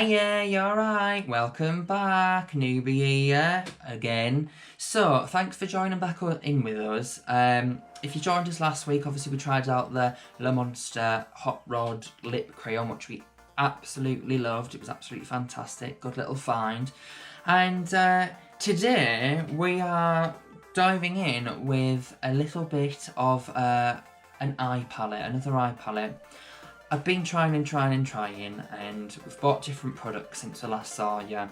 Hiya, you alright? Welcome back, Newbiie here again. So, thanks for joining back in with us. If you joined us last week, obviously we tried out the Le Monster Hot Rod Lip Crayon, which we absolutely loved. It was absolutely fantastic, good little find. And today we are diving in with a little bit of an eye palette, another eye palette. I've been trying, and we've bought different products since I last saw you.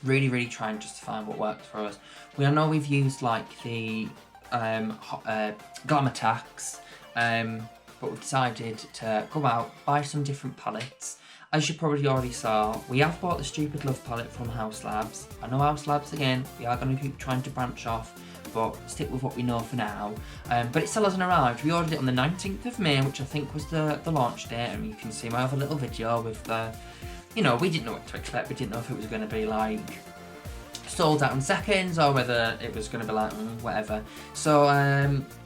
Really trying just to find what works for us. I know we've used like the Glamour Tax, but we've decided to go out, buy some different palettes. As you probably already saw, we have bought the Stupid Love palette from House Labs. I know House Labs again, we are going to keep trying to branch off, but stick with what we know for now. But it still hasn't arrived. We ordered it on the 19th of May, which I think was the launch date, and you can see I have a little video with the, you know, we didn't know what to expect. We didn't know if it was going to be like sold out in seconds or whether it was going to be like whatever. So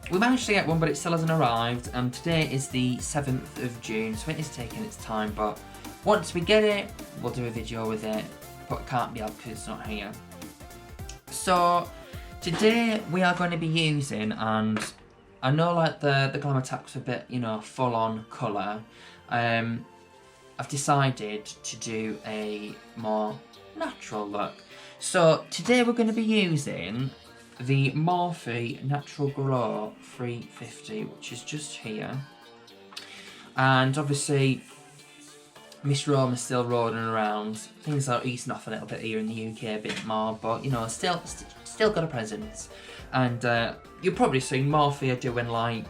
we managed to get one, but it still hasn't arrived, and today is the 7th of June, so it is taking its time, but once we get it, we'll do a video with it, but it can't be out because it's not here. So today we are going to be using, and I know like the Glamour Tax a bit, you know, full on colour. I've decided to do a more natural look. So today we're going to be using the Morphe Natural Glow 350, which is just here. And obviously Miss Rome is still rolling around. Things are easing off a little bit here in the UK a bit more, but you know, still got a presence. And you've probably seen Morphe are doing like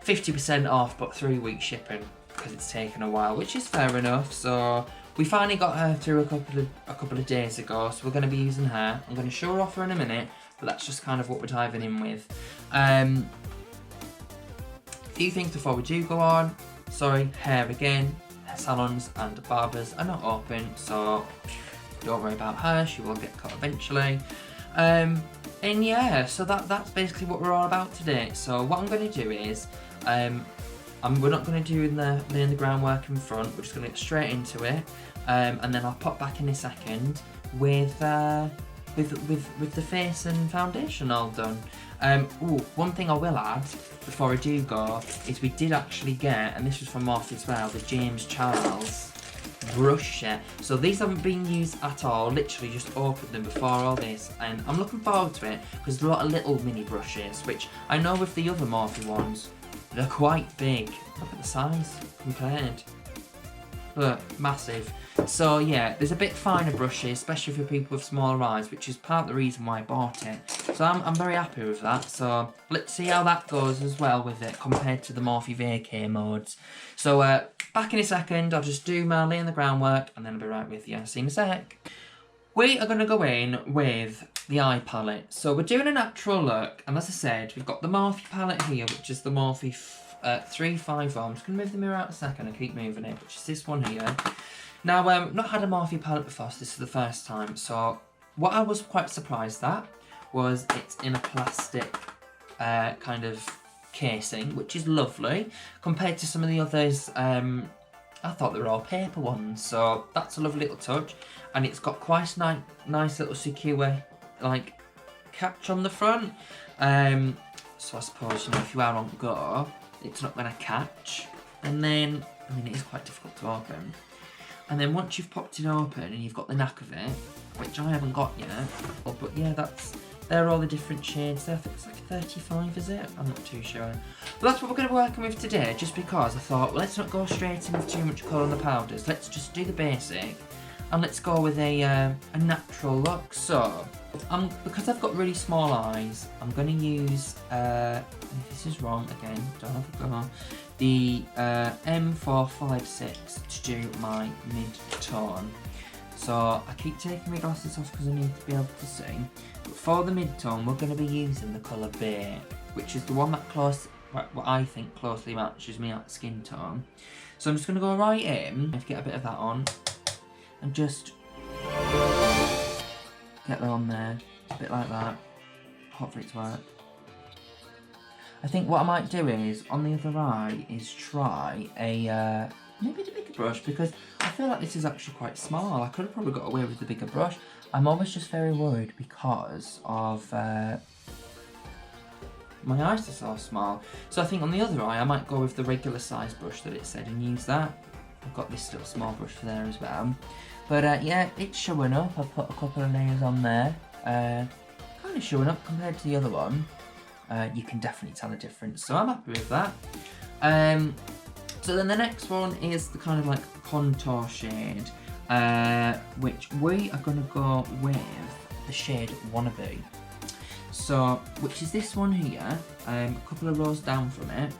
50% off, but 3-week shipping because it's taken a while, which is fair enough. So we finally got her through a couple of days ago, so we're going to be using her. I'm going to show her off her in a minute, but that's just kind of what we're diving in with. A few things before we do go on. Sorry, hair again. Salons and barbers are not open, so don't worry about her, she will get cut eventually. And yeah, so that's basically what we're all about today. So what I'm going to do is, we're not going to do laying the groundwork in front, we're just going to get straight into it, and then I'll pop back in a second with the face and foundation all done. One thing I will add before I do go is we did actually get, and this was from Morphe as well, the James Charles brush set. So these haven't been used at all, literally just opened them before all this, and I'm looking forward to it because there's a lot of little mini brushes, which I know with the other Morphe ones, they're quite big. Look at the size compared. Look, massive. So yeah, there's a bit finer brushes, especially for people with smaller eyes, which is part of the reason why I bought it. So I'm very happy with that. So let's see how that goes as well with it compared to the Morphe vacay modes. So back in a second, I'll just do my laying the groundwork and then I'll be right with you. See you in a sec. We are going to go in with the eye palette. So we're doing a natural look, and as I said, we've got the Morphe palette here, which is the Morphe 350. I'm just going to move the mirror out a second and keep moving it, which is this one here. Now, I've not had a Morphe palette before, so this is the first time. So what I was quite surprised at was it's in a plastic kind of casing, which is lovely compared to some of the others. I thought they were all paper ones, so that's a lovely little touch. And it's got quite a nice little secure like catch on the front. So I suppose, you know, if you are on go, it's not going to catch. And then, I mean, it is quite difficult to open. And then once you've popped it open and you've got the knack of it, which I haven't got yet, but yeah, they're all the different shades there. I think it's like 35, is it? I'm not too sure. But that's what we're going to be working with today, just because I thought, well, let's not go straight in with too much colour on the powders. Let's just do the basic, and let's go with a natural look. So, because I've got really small eyes, I'm going to use, if this is wrong again, don't have a go, the M456 to do my mid-tone. So I keep taking my glasses off because I need to be able to see. But for the mid-tone, we're going to be using the colour Beige, which is the one that what I think closely matches me at skin tone. So I'm just going to go right in, get a bit of that on, and just get that on there, a bit like that. Hot for it to work. I think what I might do is, on the other eye, is try a, maybe a bit brush because I feel like this is actually quite small. I could have probably got away with the bigger brush. I'm always just very worried because of my eyes are so small. So I think on the other eye I might go with the regular size brush that it said and use that. I've got this little small brush for there as well. But yeah, it's showing up. I've put a couple of layers on there. Kind of showing up compared to the other one. You can definitely tell a difference, so I'm happy with that. So then the next one is the kind of like contour shade, which we are going to go with the shade Wannabe. So, which is this one here, a couple of rows down from it.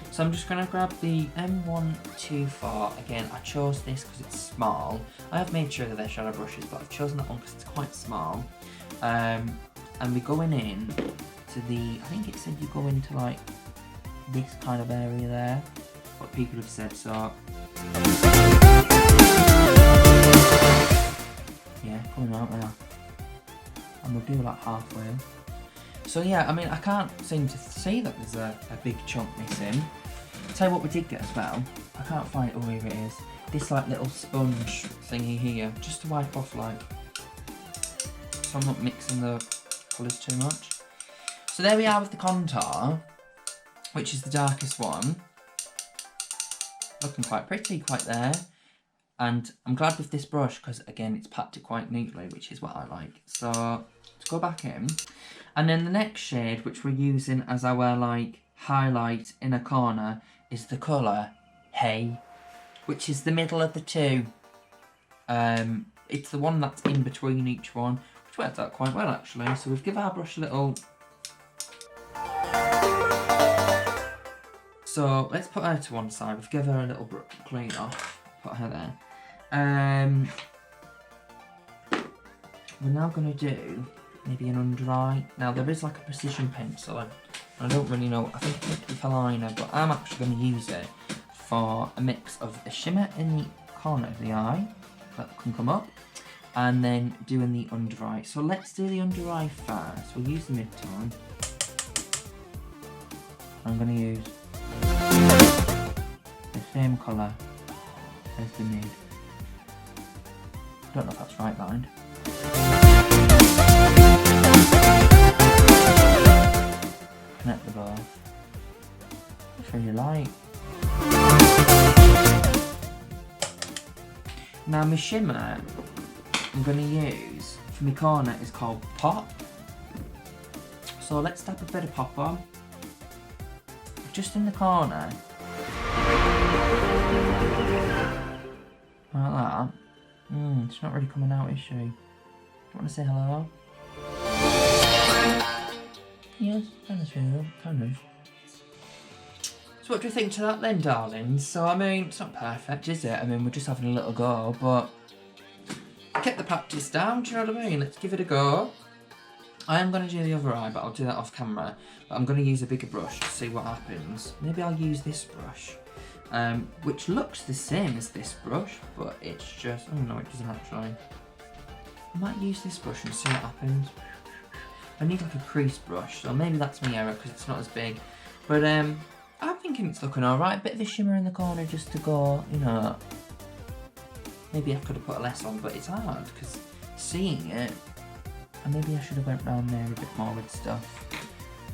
So I'm just going to grab the M124. Again, I chose this because it's small. I have made sure that they're shadow brushes, but I've chosen that one because it's quite small. And we're going in to the, I think it said you go into like this kind of area there. What people have said, so yeah, coming out there. And we'll do like halfway. So yeah, I mean, I can't seem to see that there's a big chunk missing. Tell you what we did get as well. I can't find it, oh here it is. This like little sponge thingy here, just to wipe off like, so I'm not mixing the colours too much. So there we are with the contour, which is the darkest one. Looking quite pretty, quite there. And I'm glad with this brush because again it's packed it quite neatly, which is what I like. So let's go back in. And then the next shade, which we're using as our like highlight in a corner, is the colour Hey, which is the middle of the two. It's the one that's in between each one, which worked out quite well actually. So we've given our brush a little. So let's put her to one side. We've given her a little clean off. Put her there. We're now going to do maybe an under eye. Now there is like a precision pencil. I don't really know. I think it's meant to be for liner, but I'm actually going to use it for a mix of a shimmer in the corner of the eye that can come up, and then doing the under eye. So let's do the under eye first. We'll use the mid-tone. I'm going to use the same colour as the Nude. Don't know if that's right lined. Connect the both. It's really light. Now my shimmer I'm going to use for my corner is called Pop. So let's tap a bit of Pop on. Just in the corner. Like that. She's not really coming out, is she? Do you want to say hello? Yes, kind of. So what do you think to that then, darlings? So I mean, it's not perfect, is it? I mean, we're just having a little go, but get the practice down, do you know what I mean? Let's give it a go. I am going to do the other eye, but I'll do that off camera. But I'm going to use a bigger brush to see what happens. Maybe I'll use this brush, which looks the same as this brush, but it's just, oh no, it doesn't actually. I might use this brush and see what happens. I need like a crease brush, so maybe that's my error because it's not as big. But I'm thinking it's looking alright. Bit of a shimmer in the corner just to go, you know. Maybe I could have put less on, but it's hard because seeing it, and maybe I should have went round there a bit more with stuff.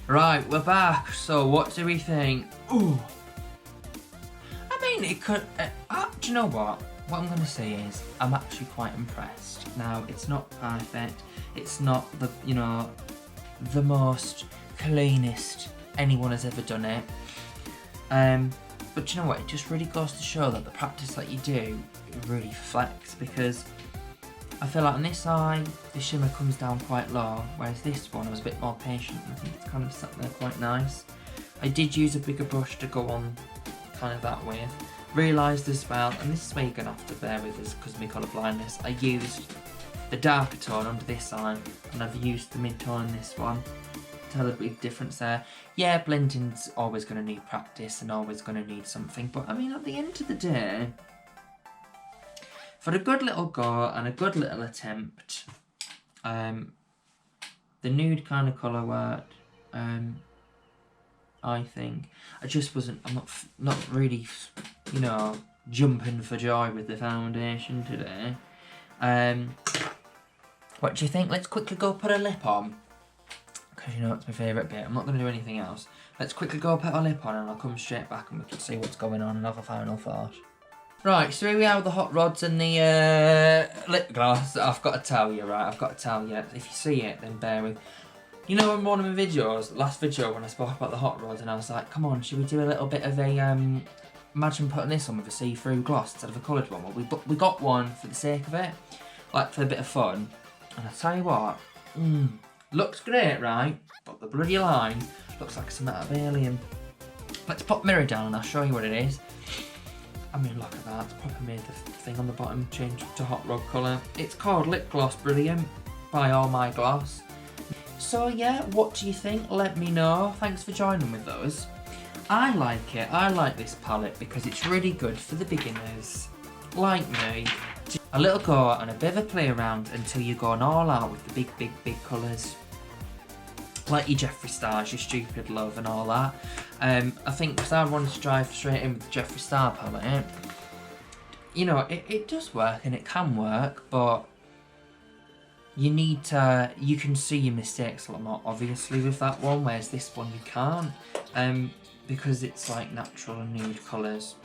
Right, we're back. So what do we think? Ooh. I mean, it could, do you know what? What I'm going to say is, I'm actually quite impressed. Now, it's not perfect. It's not the, you know, the most cleanest anyone has ever done it. But you know what? It just really goes to show that the practice that you do really flex, because I feel like on this eye, the shimmer comes down quite low, whereas this one I was a bit more patient. I think it's kind of sat there quite nice. I did use a bigger brush to go on kind of that with. Realised as well, and this is where you're going to have to bear with us because of my colour blindness, I used the darker tone under this eye, and I've used the mid-tone in this one. Tell a big difference there. Yeah, blending's always going to need practice and always going to need something, but I mean, at the end of the day, for a good little go and a good little attempt, the nude kind of colour worked. I think I just wasn't. I'm not really, you know, jumping for joy with the foundation today. What do you think? Let's quickly go put a lip on. Because you know it's my favourite bit. I'm not going to do anything else. Let's quickly go put a lip on and I'll come straight back and we can see what's going on and have a final thought. Right, so here we are with the hot rods and the lip gloss. I've got to tell you, right, if you see it, then bear with. You know, in one of my videos, last video when I spoke about the hot rods and I was like, come on, should we do a little bit of a, imagine putting this on with a see-through gloss instead of a coloured one. Well, we got one for the sake of it, like for a bit of fun. And I tell you what, looks great, right? But the bloody line looks like something out of Alien. Let's pop mirror down and I'll show you what it is. I mean, look at that, it's probably made the thing on the bottom change to hot rod colour. It's called Lip Gloss Brilliant by All My Gloss. So yeah, what do you think? Let me know. Thanks for joining with us. I like it, I like this palette because it's really good for the beginners, like me. A little go and a bit of a play around until you're going all out with the big colours. Like your Jeffree Stars, your Stupid Love and all that. I think because I wanted to drive straight in with the Jeffree Star palette, you know, it does work and it can work, but you need to, you can see your mistakes a lot more obviously with that one, whereas this one you can't, because it's like natural and nude colours.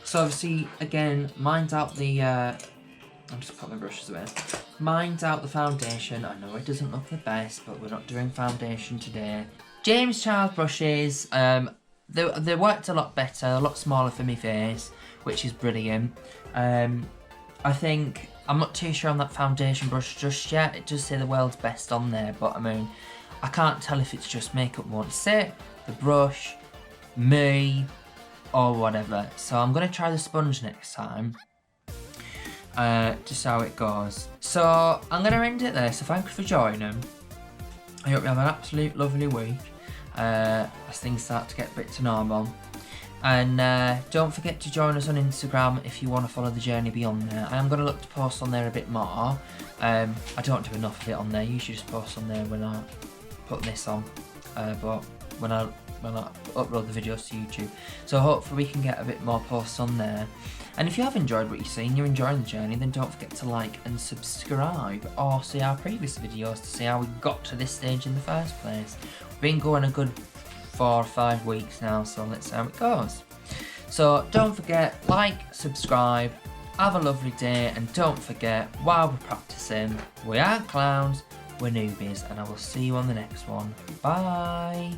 So obviously, again, mind out the, I'll just put my brushes away. Mind out the foundation. I know it doesn't look the best, but we're not doing foundation today. James Charles brushes, they worked a lot better, a lot smaller for my face, which is brilliant. I think, I'm not too sure on that foundation brush just yet. It does say the world's best on there, but I mean, I can't tell if it's just makeup won't sit, the brush, me, or whatever. So I'm going to try the sponge next time. Just how it goes. So I'm going to end it there, so thanks for joining. I hope you have an absolute lovely week as things start to get a bit to normal. And don't forget to join us on Instagram if you want to follow the journey beyond there. I am going to look to post on there a bit more. I don't do enough of it on there. I usually just post on there when I put this on, but when I upload the videos to YouTube. So hopefully we can get a bit more posts on there. And if you have enjoyed what you've seen, you're enjoying the journey, then don't forget to like and subscribe, or see our previous videos to see how we got to this stage in the first place. We've been going a good 4 or 5 weeks now, so let's see how it goes. So don't forget, like, subscribe, have a lovely day, and don't forget, while we're practicing, we aren't clowns, we're newbies, and I will see you on the next one. Bye!